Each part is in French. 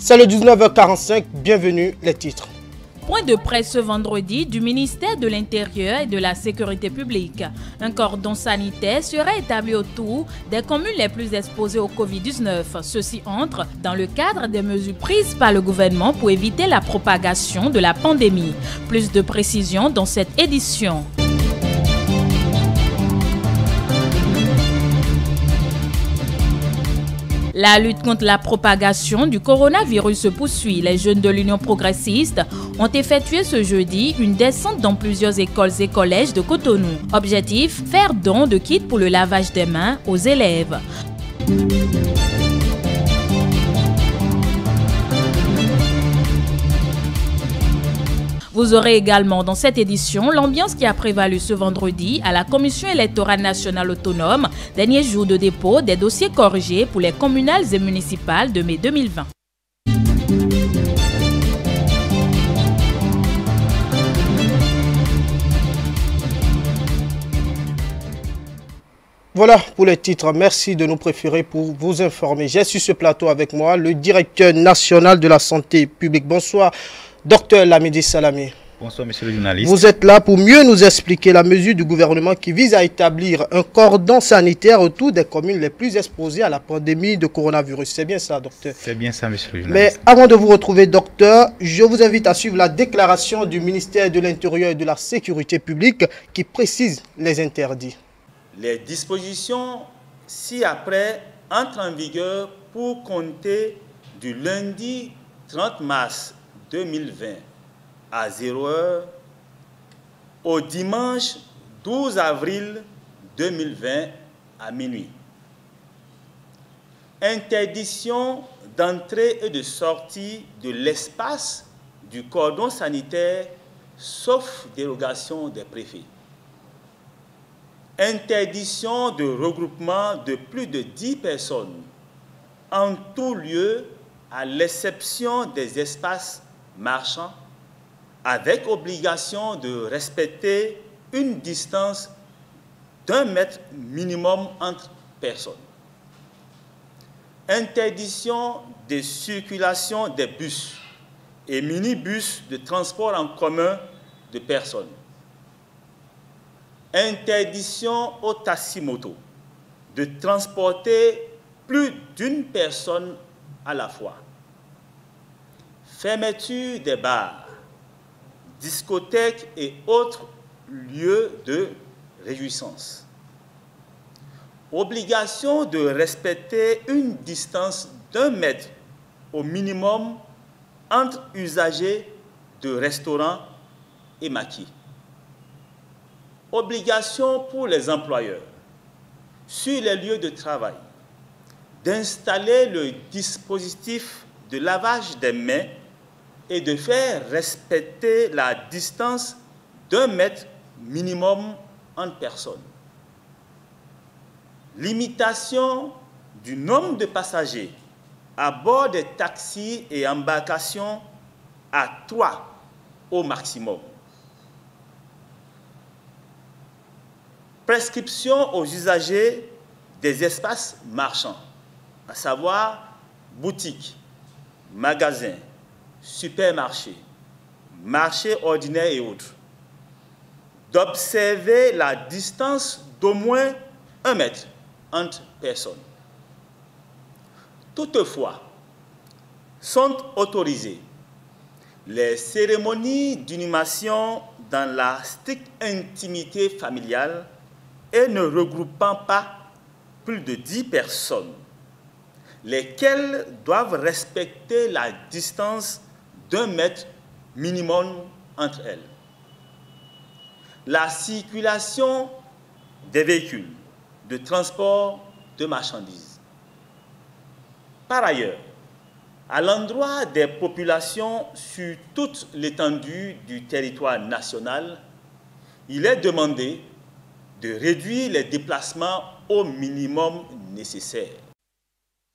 C'est le 19h45, bienvenue les titres. Point de presse ce vendredi du ministère de l'Intérieur et de la Sécurité publique. Un cordon sanitaire sera établi autour des communes les plus exposées au Covid-19. Ceci entre dans le cadre des mesures prises par le gouvernement pour éviter la propagation de la pandémie. Plus de précisions dans cette édition. La lutte contre la propagation du coronavirus se poursuit. Les jeunes de l'Union progressiste ont effectué ce jeudi une descente dans plusieurs écoles et collèges de Cotonou. Objectif, faire don de kits pour le lavage des mains aux élèves. Vous aurez également dans cette édition l'ambiance qui a prévalu ce vendredi à la Commission électorale nationale autonome, dernier jour de dépôt des dossiers corrigés pour les communales et municipales de mai 2020. Voilà pour les titres. Merci de nous préférer pour vous informer. J'ai sur ce plateau avec moi le directeur national de la santé publique. Bonsoir. Docteur Lamidi Salamé. Bonsoir, monsieur le journaliste. Vous êtes là pour mieux nous expliquer la mesure du gouvernement qui vise à établir un cordon sanitaire autour des communes les plus exposées à la pandémie de coronavirus. C'est bien ça, docteur? C'est bien ça, monsieur le journaliste. Mais avant de vous retrouver, docteur, je vous invite à suivre la déclaration du ministère de l'Intérieur et de la Sécurité publique qui précise les interdits. Les dispositions ci-après entrent en vigueur pour compter du lundi 30 mars 2020 à 0h au dimanche 12 avril 2020 à minuit. Interdiction d'entrée et de sortie de l'espace du cordon sanitaire sauf dérogation des préfets. Interdiction de regroupement de plus de 10 personnes en tout lieu à l'exception des espaces marchands, avec obligation de respecter une distance d'1 mètre minimum entre personnes. Interdiction de circulation des bus et minibus de transport en commun de personnes. Interdiction aux taxi-motos de transporter plus d'une personne à la fois. Fermeture des bars, discothèques et autres lieux de réjouissance. Obligation de respecter une distance d'1 mètre au minimum entre usagers de restaurants et maquis. Obligation pour les employeurs sur les lieux de travail d'installer le dispositif de lavage des mains et de faire respecter la distance d'1 mètre minimum entre personnes. Limitation du nombre de passagers à bord des taxis et embarcations à 3 au maximum. Prescription aux usagers des espaces marchands, à savoir boutiques, magasins, supermarchés, marchés ordinaires et autres, d'observer la distance d'au moins 1 mètre entre personnes. Toutefois, sont autorisées les cérémonies d'inhumation dans la stricte intimité familiale et ne regroupant pas plus de 10 personnes, lesquelles doivent respecter la distance d'1 mètre minimum entre elles. La circulation des véhicules de transport de marchandises. Par ailleurs, à l'endroit des populations sur toute l'étendue du territoire national, il est demandé de réduire les déplacements au minimum nécessaire.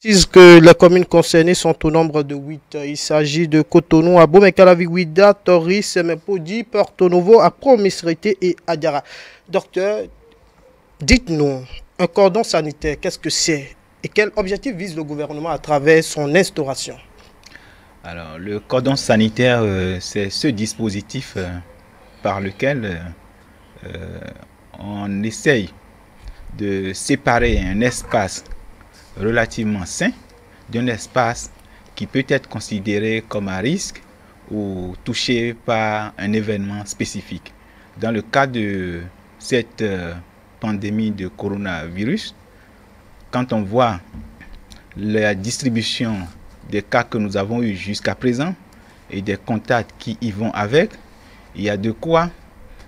précise que les communes concernées sont au nombre de 8. Il s'agit de Cotonou, Abomey-Calavi-Ouida, Torres, Semepodi, Porto Novo, Accra-Misrete et Adiara. Docteur, dites-nous, un cordon sanitaire, qu'est-ce que c'est et quel objectif vise le gouvernement à travers son instauration? Alors, le cordon sanitaire, c'est ce dispositif par lequel on essaye de séparer un espace relativement sain d'un espace qui peut être considéré comme à risque ou touché par un événement spécifique. Dans le cas de cette pandémie de coronavirus, quand on voit la distribution des cas que nous avons eus jusqu'à présent et des contacts qui y vont avec, il y a de quoi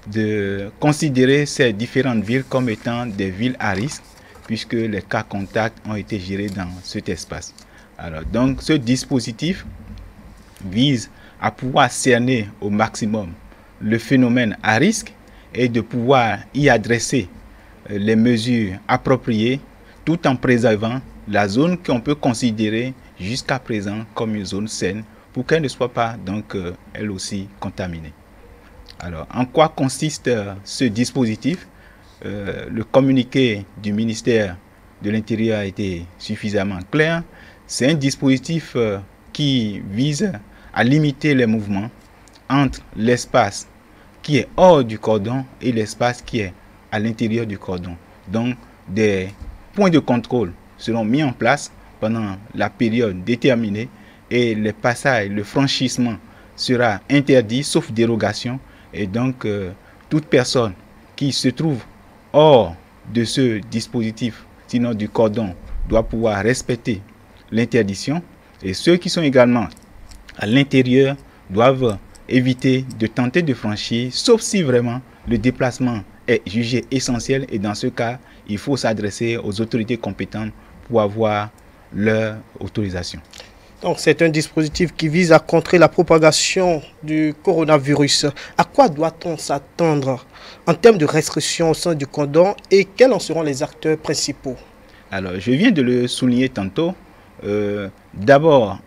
de considérer ces différentes villes comme étant des villes à risque puisque les cas contacts ont été gérés dans cet espace. Alors, donc, ce dispositif vise à pouvoir cerner au maximum le phénomène à risque et de pouvoir y adresser les mesures appropriées tout en préservant la zone qu'on peut considérer jusqu'à présent comme une zone saine pour qu'elle ne soit pas donc elle aussi contaminée. Alors, en quoi consiste ce dispositif? Le communiqué du ministère de l'Intérieur a été suffisamment clair. C'est un dispositif qui vise à limiter les mouvements entre l'espace qui est hors du cordon et l'espace qui est à l'intérieur du cordon. Donc, des points de contrôle seront mis en place pendant la période déterminée et le passage, le franchissement sera interdit sauf dérogation. Et donc, toute personne qui se trouve hors de ce dispositif, sinon du cordon, doit pouvoir respecter l'interdiction. Et ceux qui sont également à l'intérieur doivent éviter de tenter de franchir, sauf si vraiment le déplacement est jugé essentiel. Et dans ce cas, il faut s'adresser aux autorités compétentes pour avoir leur autorisation. Donc, c'est un dispositif qui vise à contrer la propagation du coronavirus. À quoi doit-on s'attendre en termes de restrictions au sein du cordon et quels en seront les acteurs principaux? Alors, je viens de le souligner tantôt. D'abord,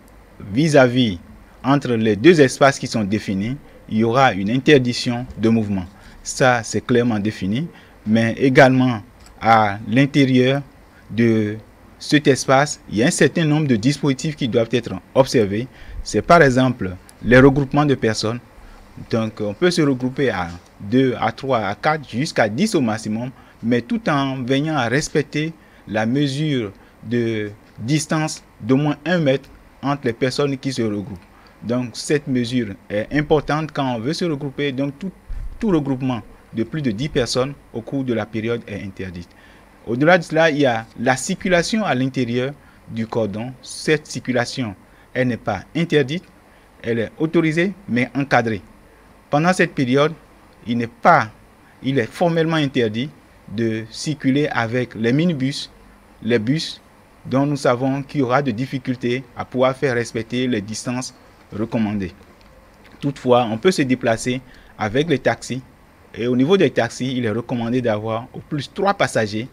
vis-à-vis entre les deux espaces qui sont définis, il y aura une interdiction de mouvement. Ça, c'est clairement défini. Mais également, à l'intérieur de cet espace, il y a un certain nombre de dispositifs qui doivent être observés. C'est par exemple les regroupements de personnes. Donc, on peut se regrouper à 2, à 3, à 4, jusqu'à 10 au maximum, mais tout en veillant à respecter la mesure de distance d'au moins 1 mètre entre les personnes qui se regroupent. Donc, cette mesure est importante quand on veut se regrouper. Donc, tout regroupement de plus de 10 personnes au cours de la période est interdite. Au-delà de cela, il y a la circulation à l'intérieur du cordon. Cette circulation, elle n'est pas interdite, elle est autorisée, mais encadrée. Pendant cette période, il est formellement interdit de circuler avec les minibus, les bus, dont nous savons qu'il y aura de difficultés à pouvoir faire respecter les distances recommandées. Toutefois, on peut se déplacer avec les taxis. Et au niveau des taxis, il est recommandé d'avoir au plus 3 passagers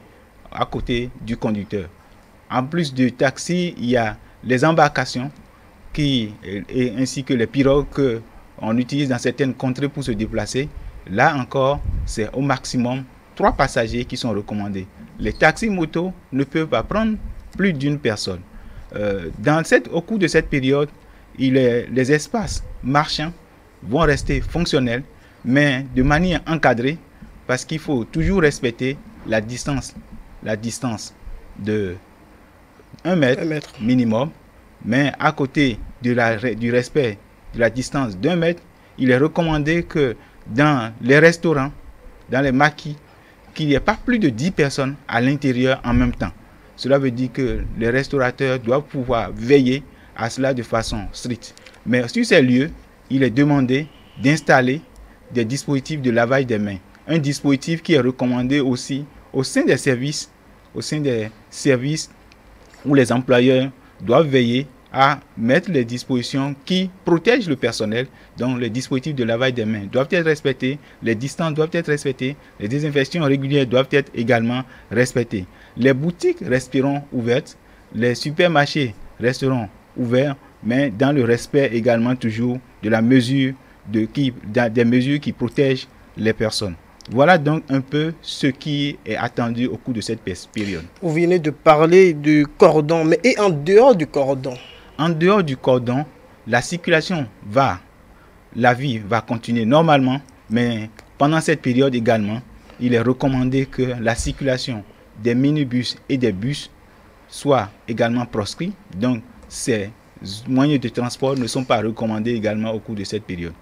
à côté du conducteur. En plus du taxi, il y a les embarcations ainsi que les pirogues qu'on utilise dans certaines contrées pour se déplacer. Là encore, c'est au maximum 3 passagers qui sont recommandés. Les taxis motos ne peuvent pas prendre plus d'une personne. Au cours de cette période, les espaces marchands vont rester fonctionnels, mais de manière encadrée, parce qu'il faut toujours respecter la distance de 1 mètre minimum, mais à côté du respect de la distance d'1 mètre, il est recommandé que dans les restaurants, dans les maquis, qu'il n'y ait pas plus de 10 personnes à l'intérieur en même temps. Cela veut dire que les restaurateurs doivent pouvoir veiller à cela de façon stricte. Mais sur ces lieux, il est demandé d'installer des dispositifs de lavage des mains. Un dispositif qui est recommandé aussi au sein des services où les employeurs doivent veiller à mettre les dispositions qui protègent le personnel. Donc, les dispositifs de lavage des mains doivent être respectés, les distances doivent être respectées, les désinfections régulières doivent être également respectées. Les boutiques resteront ouvertes, les supermarchés resteront ouverts, mais dans le respect également toujours de la mesure des mesures qui protègent les personnes. Voilà donc un peu ce qui est attendu au cours de cette période. Vous venez de parler du cordon, mais et en dehors du cordon? En dehors du cordon, la circulation la vie va continuer normalement, mais pendant cette période également, il est recommandé que la circulation des minibus et des bus soit également proscrite. Donc, ces moyens de transport ne sont pas recommandés également au cours de cette période.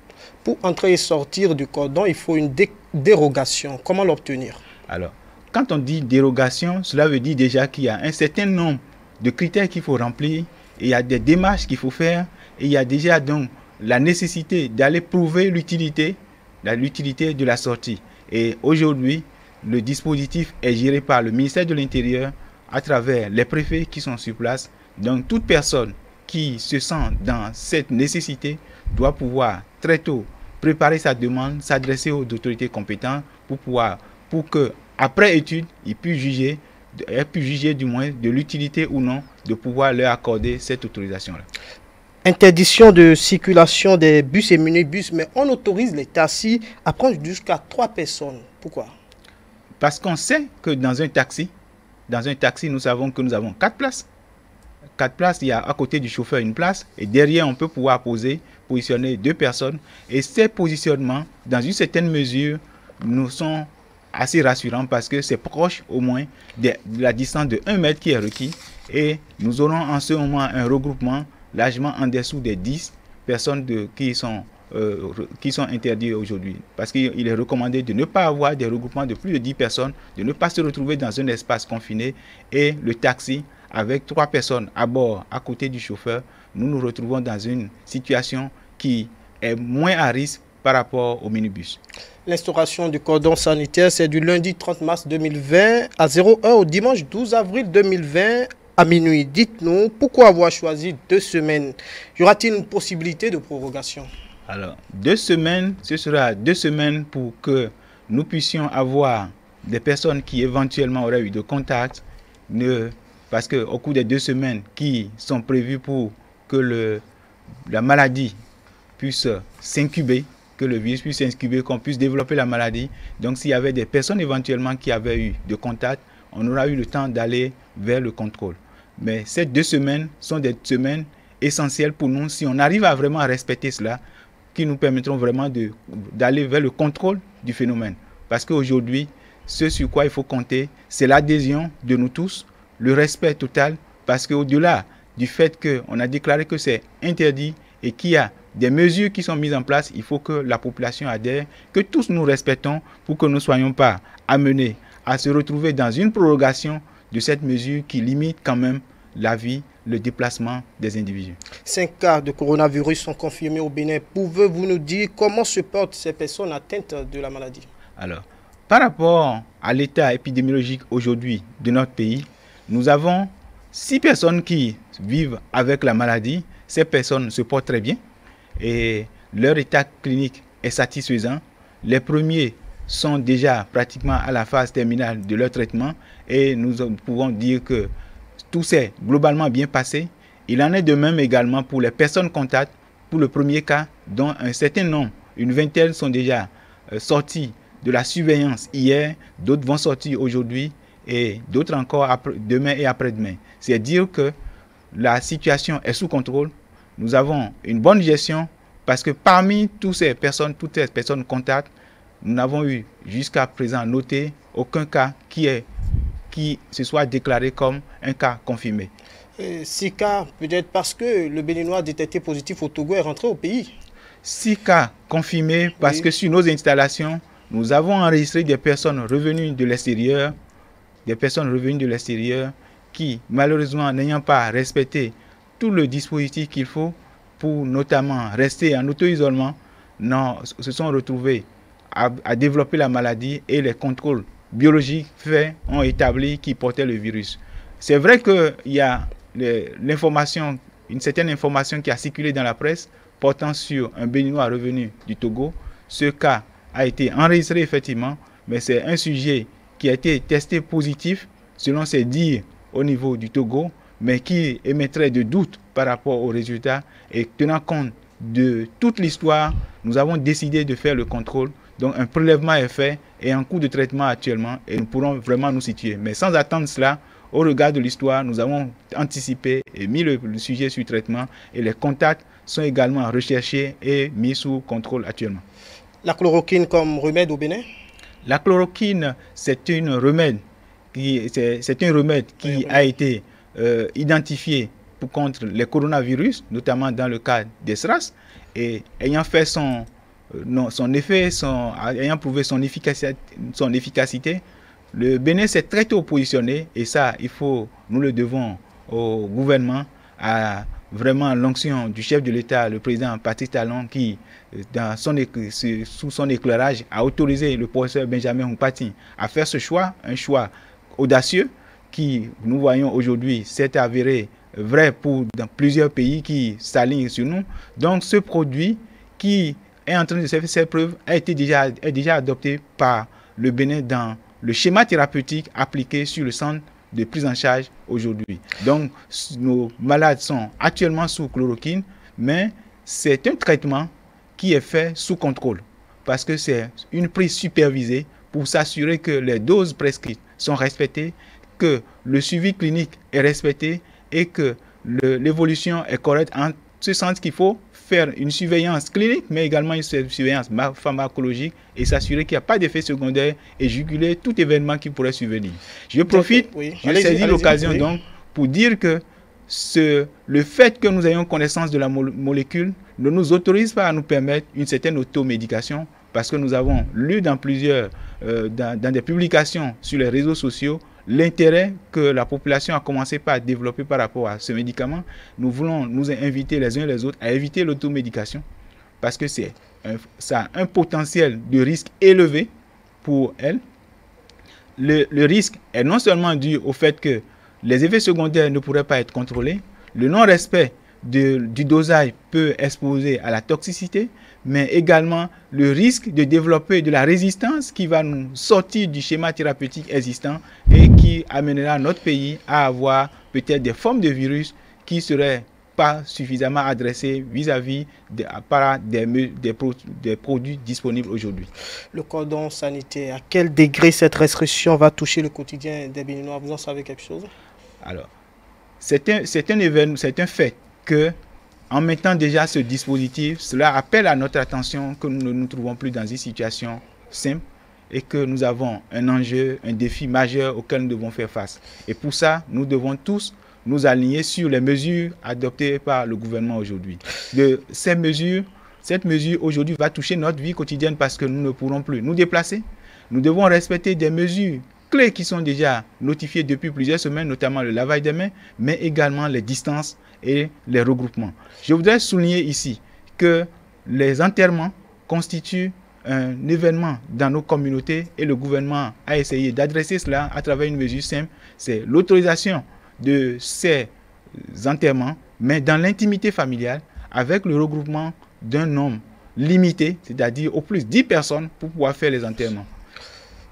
Pour entrer et sortir du cordon, il faut une dérogation. Comment l'obtenir? Alors, quand on dit dérogation, cela veut dire déjà qu'il y a un certain nombre de critères qu'il faut remplir, et il y a des démarches qu'il faut faire, et il y a déjà donc la nécessité d'aller prouver l'utilité de la sortie. Et aujourd'hui, le dispositif est géré par le ministère de l'Intérieur à travers les préfets qui sont sur place. Donc, toute personne qui se sent dans cette nécessité doit pouvoir très tôt préparer sa demande, s'adresser aux autorités compétentes pour que, après étude, ils puissent juger du moins de l'utilité ou non de pouvoir leur accorder cette autorisation-là. Interdiction de circulation des bus et minibus, mais on autorise les taxis à prendre jusqu'à 3 personnes. Pourquoi? Parce qu'on sait que dans un taxi, nous savons que nous avons 4 places. 4 places, il y a à côté du chauffeur une place, et derrière, on peut pouvoir positionner 2 personnes. Et ces positionnements, dans une certaine mesure, nous sont assez rassurants parce que c'est proche au moins de la distance de 1 mètre qui est requis. Et nous aurons en ce moment un regroupement largement en dessous des 10 personnes qui sont interdits aujourd'hui. Parce qu'il est recommandé de ne pas avoir des regroupements de plus de 10 personnes, de ne pas se retrouver dans un espace confiné. Et le taxi, avec 3 personnes à bord, à côté du chauffeur, nous nous retrouvons dans une situation qui est moins à risque par rapport au minibus. L'instauration du cordon sanitaire, c'est du lundi 30 mars 2020 à 0h au dimanche 12 avril 2020 à minuit. Dites-nous, pourquoi avoir choisi 2 semaines? Y aura-t-il une possibilité de prorogation? Alors, 2 semaines, ce sera 2 semaines pour que nous puissions avoir des personnes qui éventuellement auraient eu de contact, parce qu'au cours des 2 semaines qui sont prévues pour que la maladie puisse s'incuber, que le virus puisse s'incuber, qu'on puisse développer la maladie. Donc, s'il y avait des personnes éventuellement qui avaient eu de contact, on aura eu le temps d'aller vers le contrôle. Mais ces 2 semaines sont des semaines essentielles pour nous si on arrive à vraiment respecter cela, qui nous permettront vraiment d'aller vers le contrôle du phénomène. Parce qu'aujourd'hui, ce sur quoi il faut compter, c'est l'adhésion de nous tous, le respect total, parce qu'au-delà du fait qu'on a déclaré que c'est interdit et qu'il y a des mesures qui sont mises en place, il faut que la population adhère, que tous nous respectons pour que nous ne soyons pas amenés à se retrouver dans une prorogation de cette mesure qui limite quand même la vie, le déplacement des individus. 5 cas de coronavirus sont confirmés au Bénin. Pouvez-vous nous dire comment se portent ces personnes atteintes de la maladie? Alors, par rapport à l'état épidémiologique aujourd'hui de notre pays, nous avons 6 personnes qui vivent avec la maladie. Ces personnes se portent très bien et leur état clinique est satisfaisant. Les premiers sont déjà pratiquement à la phase terminale de leur traitement et nous pouvons dire que tout s'est globalement bien passé. Il en est de même également pour les personnes contacts. Pour le premier cas, dont un certain nombre, une vingtaine sont déjà sortis de la surveillance hier, d'autres vont sortir aujourd'hui et d'autres encore demain et après-demain. C'est dire que la situation est sous contrôle. Nous avons une bonne gestion parce que parmi toutes ces personnes contacts, nous n'avons eu jusqu'à présent noté aucun cas qui se soit déclaré comme un cas confirmé. 6 cas, peut-être parce que le Béninois détecté positif au Togo est rentré au pays. 6 cas confirmés parce que sur nos installations, nous avons enregistré des personnes revenues de l'extérieur, qui, malheureusement, n'ayant pas respecté tout le dispositif qu'il faut pour notamment rester en auto-isolement, se sont retrouvés à développer la maladie et les contrôles biologiques faits ont établi qu'ils portaient le virus. C'est vrai qu'il y a une certaine information qui a circulé dans la presse portant sur un Béninois revenu du Togo. Ce cas a été enregistré effectivement, mais c'est un sujet qui a été testé positif selon ses dires au niveau du Togo, mais qui émettrait de doutes par rapport aux résultats. Et tenant compte de toute l'histoire, nous avons décidé de faire le contrôle. Donc un prélèvement est fait et en cours de traitement actuellement et nous pourrons vraiment nous situer. Mais sans attendre cela, au regard de l'histoire, nous avons anticipé et mis le sujet sur traitement et les contacts sont également recherchés et mis sous contrôle actuellement. La chloroquine comme remède au Bénin? La chloroquine, c'est un remède qui a été identifié contre les coronavirus, notamment dans le cas des SRAS, et ayant fait ayant prouvé son efficacité, le Bénin s'est très tôt positionné, et ça, nous le devons au gouvernement, à vraiment l'onction du chef de l'État, le président Patrice Talon, qui, sous son éclairage, a autorisé le professeur Benjamin Humpati à faire ce choix, un choix audacieux, qui, nous voyons aujourd'hui, s'est avéré vrai dans plusieurs pays qui s'alignent sur nous. Donc, ce produit qui est en train de faire ses preuves est déjà adopté par le Bénin dans le schéma thérapeutique appliqué sur le centre de prise en charge aujourd'hui. Donc, nos malades sont actuellement sous chloroquine, mais c'est un traitement qui est fait sous contrôle parce que c'est une prise supervisée pour s'assurer que les doses prescrites sont respectées, que le suivi clinique est respecté et que l'évolution est correcte, en ce sens qu'il faut faire une surveillance clinique, mais également une surveillance pharmacologique et s'assurer qu'il n'y a pas d'effet secondaire et juguler tout événement qui pourrait survenir. Je profite, je saisis l'occasion donc pour dire que le fait que nous ayons connaissance de la molécule ne nous autorise pas à nous permettre une certaine automédication, parce que nous avons lu dans des publications sur les réseaux sociaux l'intérêt que la population a commencé par développer par rapport à ce médicament. Nous voulons nous inviter les uns et les autres à éviter l'automédication parce que ça a un potentiel de risque élevé pour elle. Le risque est non seulement dû au fait que les effets secondaires ne pourraient pas être contrôlés, le non-respect du dosage peut exposer à la toxicité, mais également le risque de développer de la résistance qui va nous sortir du schéma thérapeutique existant et qui amènera notre pays à avoir peut-être des formes de virus qui ne seraient pas suffisamment adressées vis-à-vis des produits disponibles aujourd'hui. Le cordon sanitaire, à quel degré cette restriction va toucher le quotidien des Béninois? Vous en savez quelque chose? Alors, c'est un fait que en mettant déjà ce dispositif, cela appelle à notre attention que nous ne nous trouvons plus dans une situation simple et que nous avons un enjeu, un défi majeur auquel nous devons faire face. Et pour ça, nous devons tous nous aligner sur les mesures adoptées par le gouvernement aujourd'hui. Cette mesure aujourd'hui va toucher notre vie quotidienne parce que nous ne pourrons plus nous déplacer. Nous devons respecter des mesures clés qui sont déjà notifiées depuis plusieurs semaines, notamment le lavage des mains, mais également les distances et les regroupements. Je voudrais souligner ici que les enterrements constituent un événement dans nos communautés et le gouvernement a essayé d'adresser cela à travers une mesure simple, c'est l'autorisation de ces enterrements, mais dans l'intimité familiale, avec le regroupement d'un nombre limité, c'est-à-dire au plus 10 personnes pour pouvoir faire les enterrements.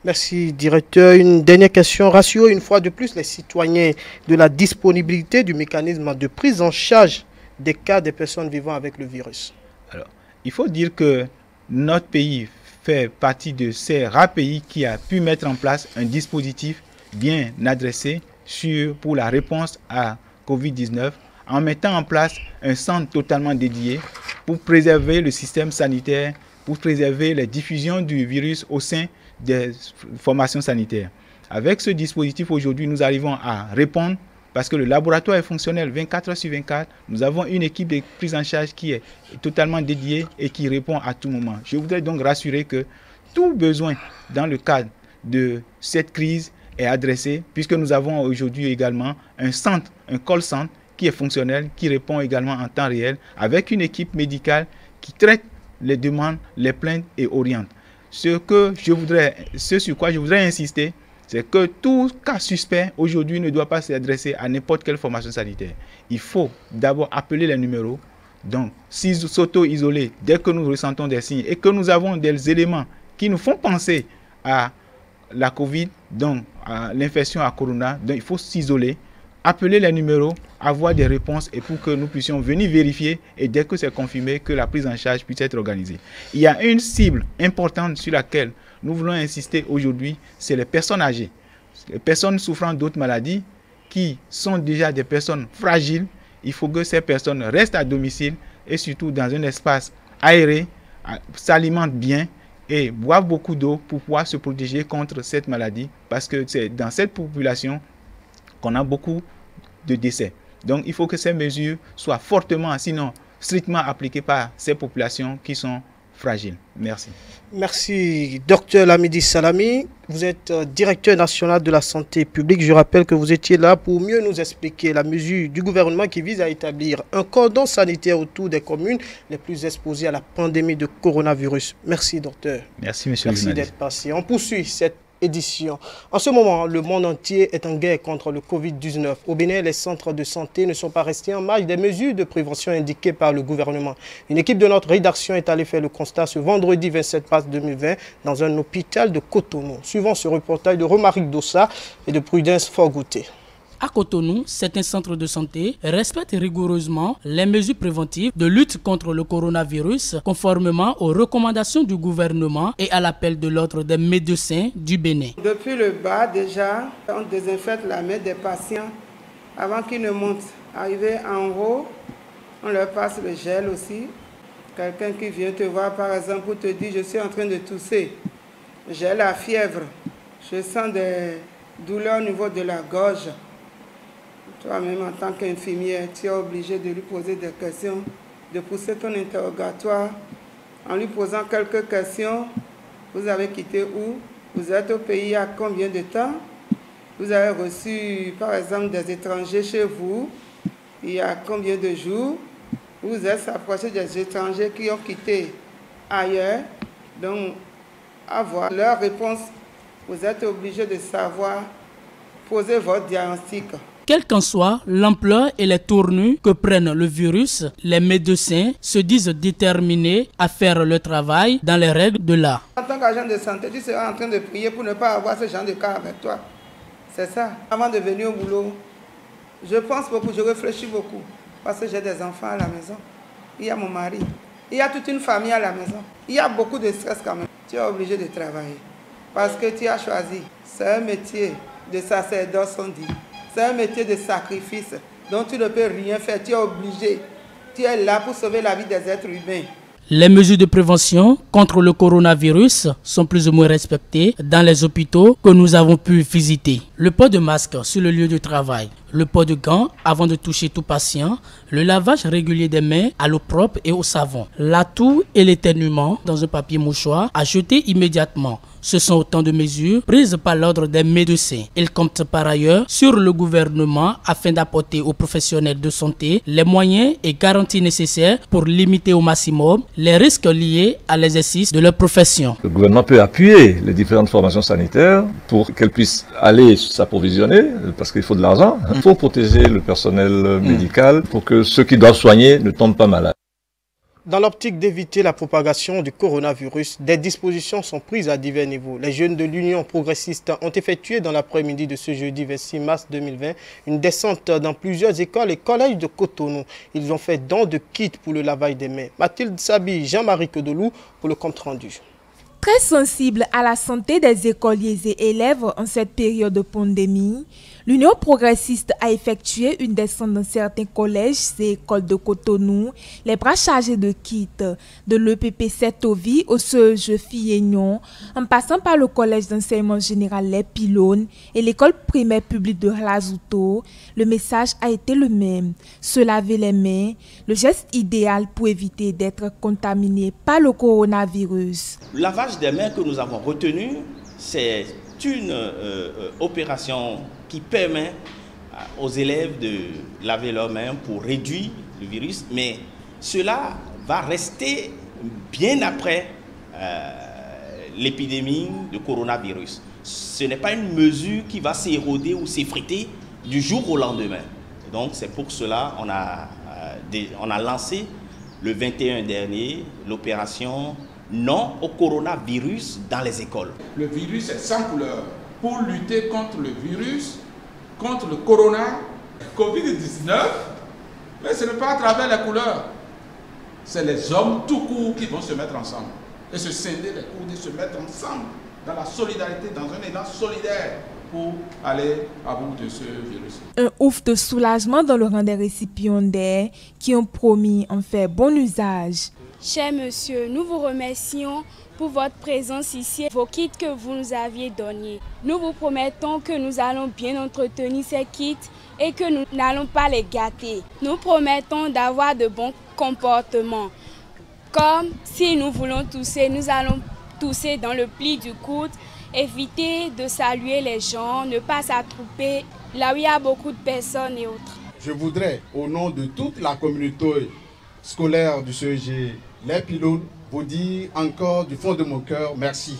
Merci, directeur. Une dernière question. Rassure une fois de plus les citoyens de la disponibilité du mécanisme de prise en charge des cas des personnes vivant avec le virus. Alors, il faut dire que notre pays fait partie de ces rares pays qui a pu mettre en place un dispositif bien adressé pour la réponse à Covid-19 en mettant en place un centre totalement dédié pour préserver le système sanitaire, pour préserver la diffusion du virus au sein des formations sanitaires. Avec ce dispositif, aujourd'hui, nous arrivons à répondre parce que le laboratoire est fonctionnel 24 heures sur 24. Nous avons une équipe de prise en charge qui est totalement dédiée et qui répond à tout moment. Je voudrais donc rassurer que tout besoin dans le cadre de cette crise est adressé puisque nous avons aujourd'hui également un centre, un call center qui est fonctionnel, qui répond également en temps réel avec une équipe médicale qui traite les demandes, les plaintes et oriente. Ce sur quoi je voudrais insister, c'est que tout cas suspect aujourd'hui ne doit pas s'adresser à n'importe quelle formation sanitaire. Il faut d'abord appeler les numéros, donc s'auto-isoler dès que nous ressentons des signes et que nous avons des éléments qui nous font penser à la Covid, donc à l'infection à Corona, donc il faut s'isoler, appeler les numéros, avoir des réponses et pour que nous puissions venir vérifier et dès que c'est confirmé que la prise en charge puisse être organisée. Il y a une cible importante sur laquelle nous voulons insister aujourd'hui, c'est les personnes âgées. Les personnes souffrant d'autres maladies qui sont déjà des personnes fragiles. Il faut que ces personnes restent à domicile, et surtout dans un espace aéré, s'alimentent bien et boivent beaucoup d'eau pour pouvoir se protéger contre cette maladie, parce que c'est dans cette population qu'on a beaucoup de décès. Donc il faut que ces mesures soient fortement, sinon strictement appliquées par ces populations qui sont fragiles. Merci. Merci, Dr Lamidi Salami. Vous êtes directeur national de la santé publique. Je rappelle que vous étiez là pour mieux nous expliquer la mesure du gouvernement qui vise à établir un cordon sanitaire autour des communes les plus exposées à la pandémie de coronavirus. Merci, docteur. Merci, monsieur. Merci d'être passé. On poursuit cette édition. En ce moment, le monde entier est en guerre contre le Covid-19. Au Bénin, les centres de santé ne sont pas restés en marge des mesures de prévention indiquées par le gouvernement. Une équipe de notre rédaction est allée faire le constat ce vendredi 27 mars 2020 dans un hôpital de Cotonou. Suivant ce reportage de Romaric Dossa et de Prudence Forgouté. À Cotonou, certains centres de santé respectent rigoureusement les mesures préventives de lutte contre le coronavirus conformément aux recommandations du gouvernement et à l'appel de l'ordre des médecins du Bénin. Depuis le bas, déjà, on désinfecte la main des patients avant qu'ils ne montent. Arrivé en haut, on leur passe le gel aussi. Quelqu'un qui vient te voir, par exemple, pour te dire « je suis en train de tousser, j'ai la fièvre, je sens des douleurs au niveau de la gorge ». Toi-même, en tant qu'infirmière, tu es obligé de lui poser des questions, de pousser ton interrogatoire en lui posant quelques questions. Vous avez quitté où? Vous êtes au pays il y a combien de temps? Vous avez reçu, par exemple, des étrangers chez vous il y a combien de jours? Vous êtes approché des étrangers qui ont quitté ailleurs. Donc, avoir leur réponse, vous êtes obligé de savoir poser votre diagnostic. Quelle qu'en soit l'ampleur et les tournures que prenne le virus, les médecins se disent déterminés à faire le travail dans les règles de l'art. En tant qu'agent de santé, tu seras en train de prier pour ne pas avoir ce genre de cas avec toi. C'est ça. Avant de venir au boulot, je pense beaucoup, je réfléchis beaucoup. Parce que j'ai des enfants à la maison. Il y a mon mari. Il y a toute une famille à la maison. Il y a beaucoup de stress quand même. Tu es obligé de travailler. Parce que tu as choisi. C'est un métier de sacerdoce, on dit. C'est un métier de sacrifice dont tu ne peux rien faire. Tu es obligé. Tu es là pour sauver la vie des êtres humains. Les mesures de prévention contre le coronavirus sont plus ou moins respectées dans les hôpitaux que nous avons pu visiter. Le port de masque sur le lieu de travail, le port de gants avant de toucher tout patient, le lavage régulier des mains à l'eau propre et au savon, l'atout et l'éternuement dans un papier mouchoir à jeter immédiatement. Ce sont autant de mesures prises par l'ordre des médecins. Ils comptent par ailleurs sur le gouvernement afin d'apporter aux professionnels de santé les moyens et garanties nécessaires pour limiter au maximum les risques liés à l'exercice de leur profession. Le gouvernement peut appuyer les différentes formations sanitaires pour qu'elles puissent aller s'approvisionner, parce qu'il faut de l'argent, pour protéger le personnel médical, pour que ceux qui doivent soigner ne tombent pas malades. Dans l'optique d'éviter la propagation du coronavirus, des dispositions sont prises à divers niveaux. Les jeunes de l'Union progressiste ont effectué dans l'après-midi de ce jeudi 26 mars 2020 une descente dans plusieurs écoles et collèges de Cotonou. Ils ont fait don de kits pour le lavage des mains. Mathilde Sabi, Jean-Marie Kedelou pour le compte rendu. Très sensible à la santé des écoliers et élèves en cette période de pandémie, l'Union progressiste a effectué une descente dans certains collèges et écoles de Cotonou, les bras chargés de kits de l'EPP Setovi au Seuge Filleignon, en passant par le collège d'enseignement général Les Pylones et l'école primaire publique de Lazouto. Le message a été le même: se laver les mains, le geste idéal pour éviter d'être contaminé par le coronavirus. Le lavage des mains que nous avons retenu, c'est une opération qui permet aux élèves de laver leurs mains pour réduire le virus, mais cela va rester bien après l'épidémie de coronavirus. Ce n'est pas une mesure qui va s'éroder ou s'effriter du jour au lendemain. Donc c'est pour cela qu'on a lancé le 21 dernier l'opération Non au coronavirus dans les écoles. Le virus est sans couleur. Pour lutter contre le virus, contre le corona, Covid-19, mais ce n'est pas à travers les couleurs. C'est les hommes tout court qui vont se mettre ensemble et se scinder les coudes et se mettre ensemble dans la solidarité, dans un élan solidaire. pour aller à bout de ce virus. Un ouf de soulagement dans le rang des récipiendaires qui ont promis en faire bon usage. Cher monsieur, nous vous remercions pour votre présence ici, vos kits que vous nous aviez donnés. Nous vous promettons que nous allons bien entretenir ces kits et que nous n'allons pas les gâter. Nous promettons d'avoir de bons comportements. Comme si nous voulons tousser, nous allons tousser dans le pli du coude, éviter de saluer les gens, ne pas s'attrouper là où il y a beaucoup de personnes et autres. Je voudrais, au nom de toute la communauté scolaire du CEG Les Pylônes, vous dire encore du fond de mon cœur merci.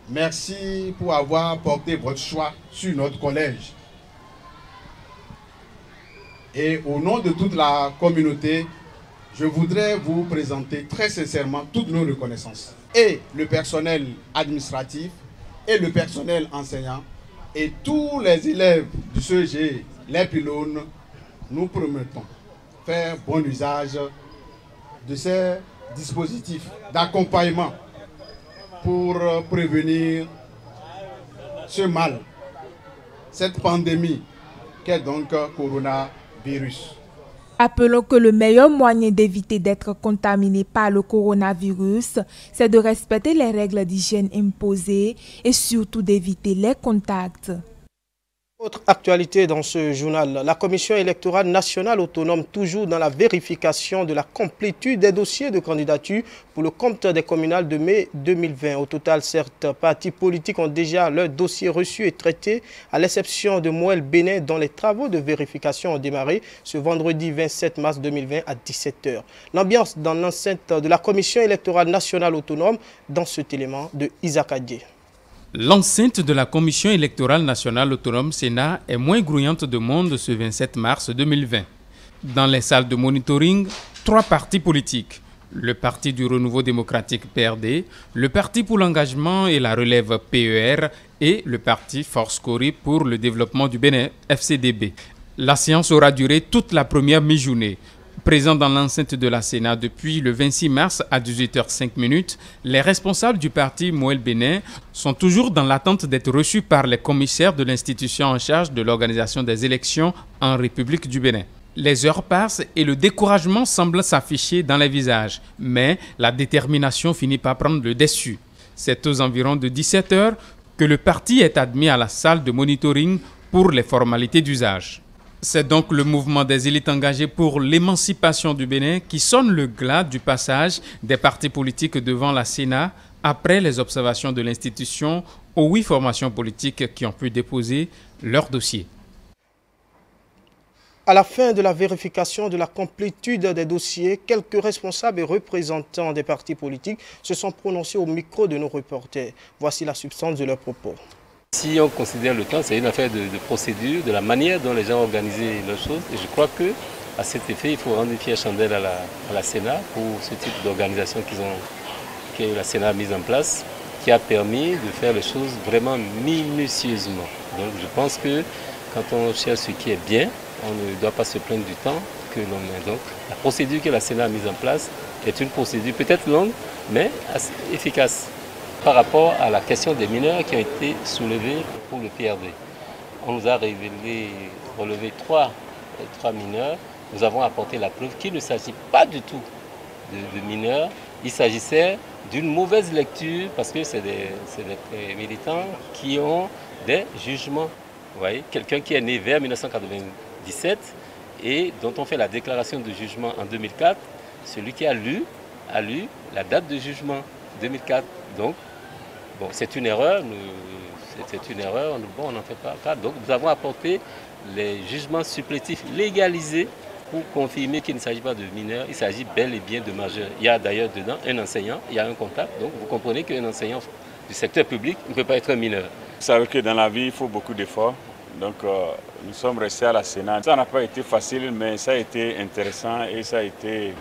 Merci pour avoir porté votre choix sur notre collège. Et au nom de toute la communauté, je voudrais vous présenter très sincèrement toutes nos reconnaissances. Et le personnel administratif, et le personnel enseignant, et tous les élèves du CEG Les Pylônes, nous promettons faire bon usage de ces dispositifs d'accompagnement pour prévenir ce mal, cette pandémie qu'est donc coronavirus. Appelons que le meilleur moyen d'éviter d'être contaminé par le coronavirus, c'est de respecter les règles d'hygiène imposées et surtout d'éviter les contacts. Autre actualité dans ce journal, la Commission électorale nationale autonome toujours dans la vérification de la complétude des dossiers de candidature pour le compte des communales de mai 2020. Au total, certains partis politiques ont déjà leur dossier reçu et traité, à l'exception de Moël Bénin, dont les travaux de vérification ont démarré ce vendredi 27 mars 2020 à 17 h. L'ambiance dans l'enceinte de la Commission électorale nationale autonome dans cet élément de Isaac Adjé. L'enceinte de la Commission électorale nationale autonome Sénat est moins grouillante de monde ce 27 mars 2020. Dans les salles de monitoring, 3 partis politiques. Le Parti du Renouveau démocratique PRD, le Parti pour l'engagement et la relève PER et le Parti Force Cori pour le développement du Bénin FCDB. La séance aura duré toute la première mi-journée. Présents dans l'enceinte de la Sénat depuis le 26 mars à 18h05, les responsables du parti Moël Bénin sont toujours dans l'attente d'être reçus par les commissaires de l'institution en charge de l'organisation des élections en République du Bénin. Les heures passent et le découragement semble s'afficher dans les visages, mais la détermination finit par prendre le dessus. C'est aux environs de 17 h que le parti est admis à la salle de monitoring pour les formalités d'usage. C'est donc le mouvement des élites engagées pour l'émancipation du Bénin qui sonne le glas du passage des partis politiques devant la Sénat après les observations de l'institution aux 8 formations politiques qui ont pu déposer leur dossier. À la fin de la vérification de la complétude des dossiers, quelques responsables et représentants des partis politiques se sont prononcés au micro de nos reporters. Voici la substance de leurs propos. Si on considère le temps, c'est une affaire de procédure, de la manière dont les gens ont organisé leurs choses. Et je crois qu'à cet effet, il faut rendre une fière chandelle à la Sénat pour ce type d'organisation que la Sénat a mise en place, qui a permis de faire les choses vraiment minutieusement. Donc je pense que quand on cherche ce qui est bien, on ne doit pas se plaindre du temps que l'on met. Donc la procédure que la Sénat a mise en place est une procédure peut-être longue, mais assez efficace. Par rapport à la question des mineurs qui ont été soulevés pour le PRD. On nous a relevé 3 mineurs. Nous avons apporté la preuve qu'il ne s'agit pas du tout de mineurs. Il s'agissait d'une mauvaise lecture parce que c'est des militants qui ont des jugements. Vous voyez, quelqu'un qui est né vers 1997 et dont on fait la déclaration de jugement en 2004, celui qui a lu la date de jugement 2004. Donc, bon, c'est une erreur, on n'en fait pas cas. Donc nous avons apporté les jugements supplétifs légalisés pour confirmer qu'il ne s'agit pas de mineurs, il s'agit bel et bien de majeurs. Il y a d'ailleurs dedans un enseignant, il y a un comptable, donc vous comprenez qu'un enseignant du secteur public ne peut pas être un mineur. Vous savez que dans la vie, il faut beaucoup d'efforts. Donc nous sommes restés à la Sénat. Ça n'a pas été facile, mais ça a été intéressant et ça a été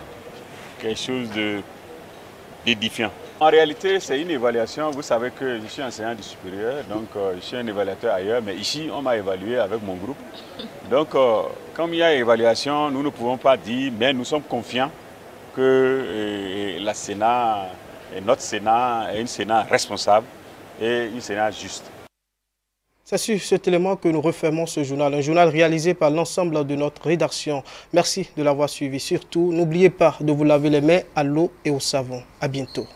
quelque chose d'édifiant. En réalité, c'est une évaluation. Vous savez que je suis enseignant du supérieur, donc je suis un évaluateur ailleurs, mais ici, on m'a évalué avec mon groupe. Donc, comme il y a évaluation, nous ne pouvons pas dire, mais nous sommes confiants que la Sénat, et notre Sénat, est une Sénat responsable et une Sénat juste. C'est sur cet élément que nous refermons ce journal, un journal réalisé par l'ensemble de notre rédaction. Merci de l'avoir suivi. Surtout, n'oubliez pas de vous laver les mains à l'eau et au savon. À bientôt.